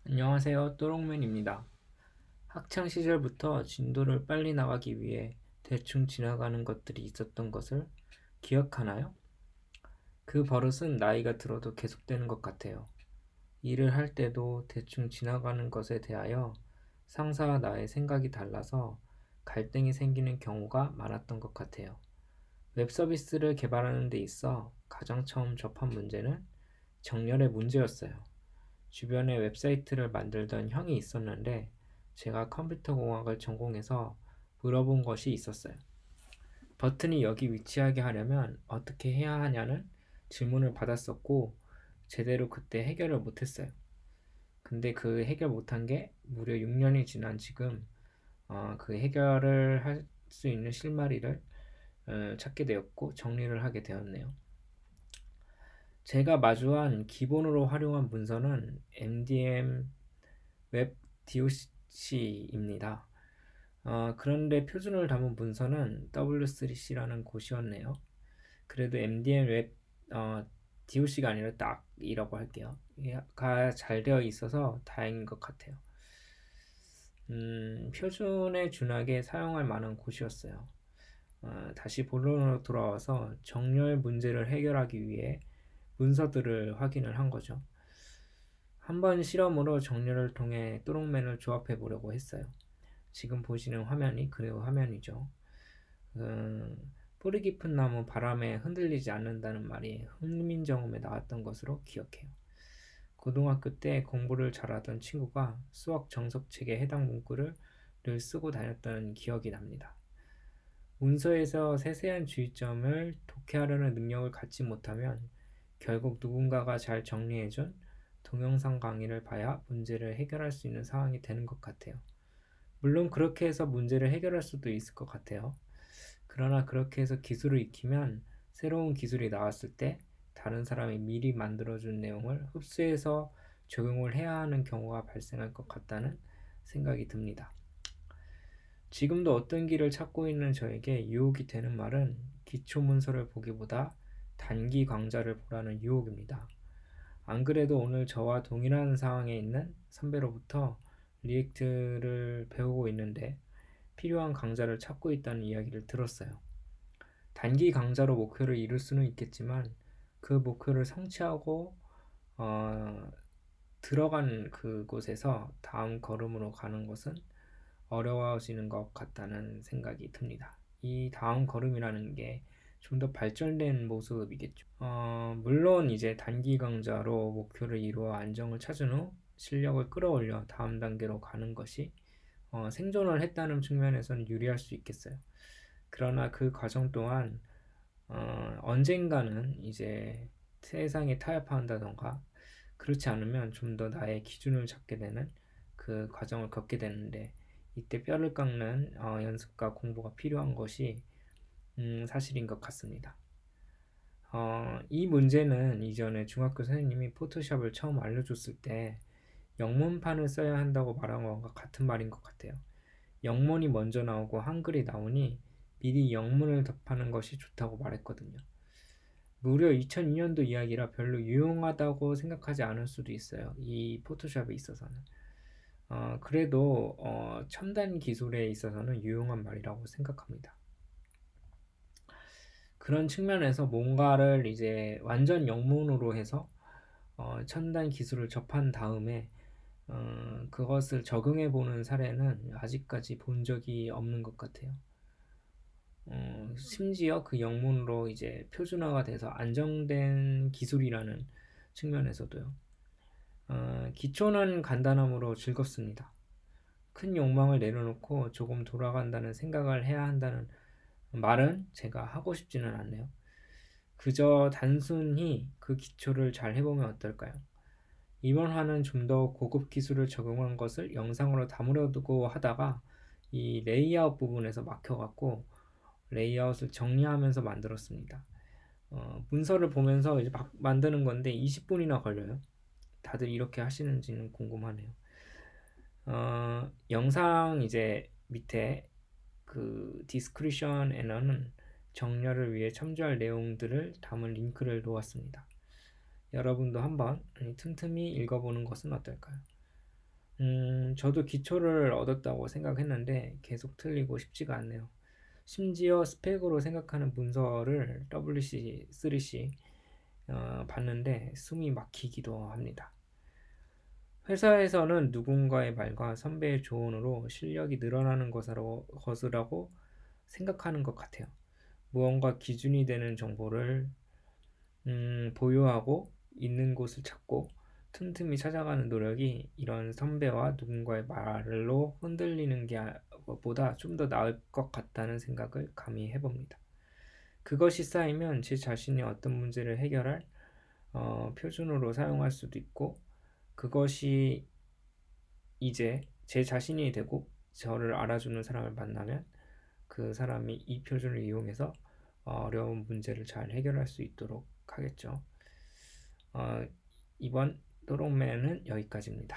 안녕하세요. 또롱맨입니다. 학창 시절부터 진도를 빨리 나가기 위해 대충 지나가는 것들이 있었던 것을 기억하나요? 그 버릇은 나이가 들어도 계속되는 것 같아요. 일을 할 때도 대충 지나가는 것에 대하여 상사와 나의 생각이 달라서 갈등이 생기는 경우가 많았던 것 같아요. 웹 서비스를 개발하는 데 있어 가장 처음 접한 문제는 정렬의 문제였어요. 주변에 웹사이트를 만들던 형이 있었는데 제가 컴퓨터 공학을 전공해서 물어본 것이 있었어요. 버튼이 여기 위치하게 하려면 어떻게 해야 하냐는 질문을 받았었고 제대로 그때 해결을 못했어요. 근데 그 해결 못한 게 무려 6년이 지난 지금 그 해결을 할 수 있는 실마리를 찾게 되었고 정리를 하게 되었네요. 제가 마주한 기본으로 활용한 문서는 MDM 웹 DOC입니다. 그런데 표준을 담은 문서는 W3C라는 곳이었네요. 그래도 MDM 웹 DOC가 아니라 딱이라고 할게요. 가 잘 되어 있어서 다행인 것 같아요. 표준에 준하게 사용할 만한 곳이었어요. 다시 본론으로 돌아와서 정렬 문제를 해결하기 위해 문서들을 확인을 한 거죠. 한번 실험으로 정렬을 통해 또롱맨을 조합해 보려고 했어요. 지금 보시는 화면이 그 화면이죠. 뿌리 깊은 나무 바람에 흔들리지 않는다는 말이 훈민정음에 나왔던 것으로 기억해요. 고등학교 때 공부를 잘하던 친구가 수학 정석책에 해당 문구를 늘 쓰고 다녔던 기억이 납니다. 문서에서 세세한 주의점을 독해하려는 능력을 갖지 못하면 결국 누군가가 잘 정리해준 동영상 강의를 봐야 문제를 해결할 수 있는 상황이 되는 것 같아요. 물론 그렇게 해서 문제를 해결할 수도 있을 것 같아요. 그러나 그렇게 해서 기술을 익히면 새로운 기술이 나왔을 때 다른 사람이 미리 만들어준 내용을 흡수해서 적용을 해야 하는 경우가 발생할 것 같다는 생각이 듭니다. 지금도 어떤 길을 찾고 있는 저에게 유혹이 되는 말은 기초 문서를 보기보다 단기 강좌를 보라는 유혹입니다. 안 그래도 오늘 저와 동일한 상황에 있는 선배로부터 리액트를 배우고 있는데 필요한 강좌를 찾고 있다는 이야기를 들었어요. 단기 강좌로 목표를 이룰 수는 있겠지만 그 목표를 성취하고 어, 들어간 그곳에서 다음 걸음으로 가는 것은 어려워지는 것 같다는 생각이 듭니다. 이 다음 걸음이라는 게 좀 더 발전된 모습이겠죠. 물론 이제 단기 강좌로 목표를 이루어 안정을 찾은 후 실력을 끌어올려 다음 단계로 가는 것이 생존을 했다는 측면에서는 유리할 수 있겠어요. 그러나 그 과정 또한 언젠가는 이제 세상에 타협한다던가 그렇지 않으면 좀 더 나의 기준을 잡게 되는 그 과정을 겪게 되는데 이때 뼈를 깎는 연습과 공부가 필요한 것이 사실인 것 같습니다. 이 문제는 이전에 중학교 선생님이 포토샵을 처음 알려줬을 때 영문판을 써야 한다고 말한 것과 같은 말인 것 같아요. 영문이 먼저 나오고 한글이 나오니 미리 영문을 접하는 것이 좋다고 말했거든요. 무려 2002년도 이야기라 별로 유용하다고 생각하지 않을 수도 있어요. 이 포토샵에 있어서는. 그래도 첨단 기술에 있어서는 유용한 말이라고 생각합니다. 그런 측면에서 뭔가를 이제 완전 영문으로 해서 첨단 기술을 접한 다음에 그것을 적용해 보는 사례는 아직까지 본 적이 없는 것 같아요. 심지어 그 영문으로 이제 표준화가 돼서 안정된 기술이라는 측면에서도요. 기초는 간단함으로 즐겁습니다. 큰 욕망을 내려놓고 조금 돌아간다는 생각을 해야 한다는 말은 제가 하고 싶지는 않네요. 그저 단순히 그 기초를 잘 해보면 어떨까요? 이번 화는 좀 더 고급 기술을 적용한 것을 영상으로 담으려고 하다가 이 레이아웃 부분에서 막혀갖고 레이아웃을 정리하면서 만들었습니다. 문서를 보면서 이제 막 만드는 건데 20분이나 걸려요. 다들 이렇게 하시는지는 궁금하네요. 영상 이제 밑에 그 디스크리션에는 정렬을 위해 참조할 내용들을 담은 링크를 놓았습니다. 여러분도 한번 틈틈이 읽어보는 것은 어떨까요? 저도 기초를 얻었다고 생각했는데 계속 틀리고 쉽지가 않네요. 심지어 스펙으로 생각하는 문서를 WC3C 봤는데 숨이 막히기도 합니다. 회사에서는 누군가의 말과 선배의 조언으로 실력이 늘어나는 것이라고 생각하는 것 같아요. 무언가 기준이 되는 정보를 보유하고 있는 곳을 찾고 틈틈이 찾아가는 노력이 이런 선배와 누군가의 말로 흔들리는 것보다 좀 더 나을 것 같다는 생각을 감히 해봅니다. 그것이 쌓이면 제 자신이 어떤 문제를 해결할 표준으로 사용할 수도 있고, 그것이 이제 제 자신이 되고 저를 알아주는 사람을 만나면 그 사람이 이 표준을 이용해서 어려운 문제를 잘 해결할 수 있도록 하겠죠. 어, 이번 또롱맨은 여기까지입니다.